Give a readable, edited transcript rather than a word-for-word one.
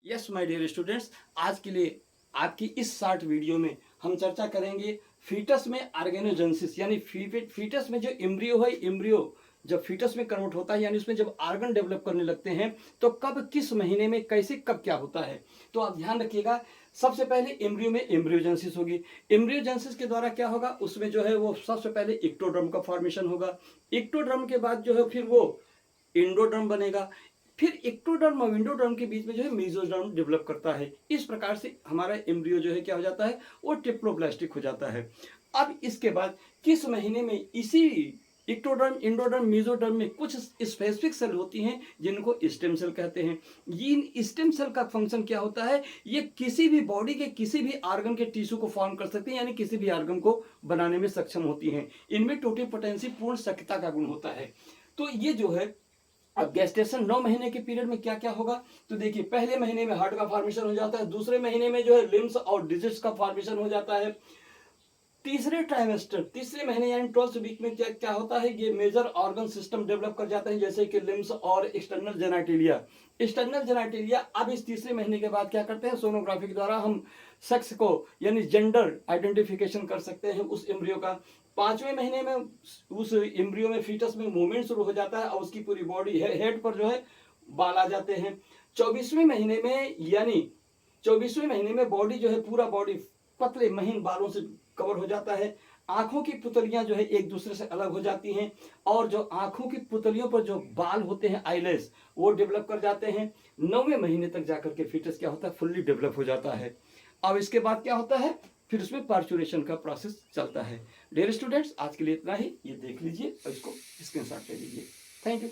Yes my dear students, आज के लिए आपकी इस शॉर्ट वीडियो में हम चर्चा करेंगे फीटस में ऑर्गेनोजेनेसिस, यानी फीटस में जो एम्ब्रियो है, एम्ब्रियो जब फीटस में कन्वर्ट होता है, यानी उसमें जब ऑर्गन डेवलप करने लगते हैं तो कब, किस महीने में, कैसे, कब क्या होता है। तो आप ध्यान रखिएगा। सबसे पहले एम्ब्रियो में एम्ब्रियोजेनेसिस होगी। एम्ब्रियोजेनेसिस के द्वारा क्या होगा, उसमें जो है वो सबसे पहले इक्टोडर्म का फॉर्मेशन होगा। इक्टोडर्म के बाद जो है फिर वो इंडोडर्म बनेगा। फिर एक्टोडर्म और विंडोडर्म के बीच में जो है मेसोडर्म डेवलप करता है। इस प्रकार से हमारा एम्ब्रियो जो है क्या हो जाता है, वो ट्रिप्लोब्लास्टिक हो जाता है। अब इसके बाद किस महीने में इसी इक्टोडर्म, इंडोडर्म, मेसोडर्म में कुछ स्पेसिफिक सेल होती हैं जिनको स्टेम सेल कहते हैं। इन स्टेम सेल का फंक्शन क्या होता है, ये किसी भी बॉडी के किसी भी ऑर्गन के टिश्यू को फॉर्म कर सकते हैं, यानी किसी भी ऑर्गन को बनाने में सक्षम होती हैं। इनमें टोटिपोटेंसी, पूर्ण सक्रियता का गुण होता है। तो ये जो है, अब गेस्टेशन 9 महीने के पीरियड में क्या क्या होगा, तो देखिए पहले महीने में हार्ट का फॉर्मेशन हो जाता है, दूसरे महीने में जो है लिम्स और डिजिट्स का फॉर्मेशन हो जाता है, तीसरे ट्राइमेस्टर, तीसरे महीने यानी 12th वीक में क्या क्या होता है, ये मेजर ऑर्गन सिस्टम डेवलप कर जाते हैं, जैसे कि लिम्स और एक्सटर्नल जेनाटिलिया। एक्सटर्नल जेनाटिलिया अब इस तीसरे महीने के बाद क्या करते हैं, सोनोग्राफी के द्वारा हम सेक्स को यानी जेंडर आइडेंटिफिकेशन कर सकते हैं उस एम्ब्रियो का। 5वें महीने में उस एम्ब्रियो में, फीटस में मूवमेंट शुरू हो जाता है और उसकी पूरी बॉडी, हेड पर जो है बाल आ जाते हैं। 24वें महीने में, यानी 24वें महीने में बॉडी जो है, पूरा बॉडी पतले महीन बालों से कवर हो जाता है। आंखों की पुतलियां जो है एक दूसरे से अलग हो जाती हैं, और जो आंखों की पुतलियों पर जो बाल होते हैं, आईलेस, वो डेवलप कर जाते हैं। 9वें महीने तक जाकर के फीटस क्या होता है, फुल्ली डेवलप हो जाता है। अब इसके बाद क्या होता है, फिर उसमें पार्चुरेशन का प्रोसेस चलता है। डियर स्टूडेंट्स, आज के लिए इतना ही। ये देख लीजिए और इसको स्क्रीनशॉट ले लीजिए। Thank you.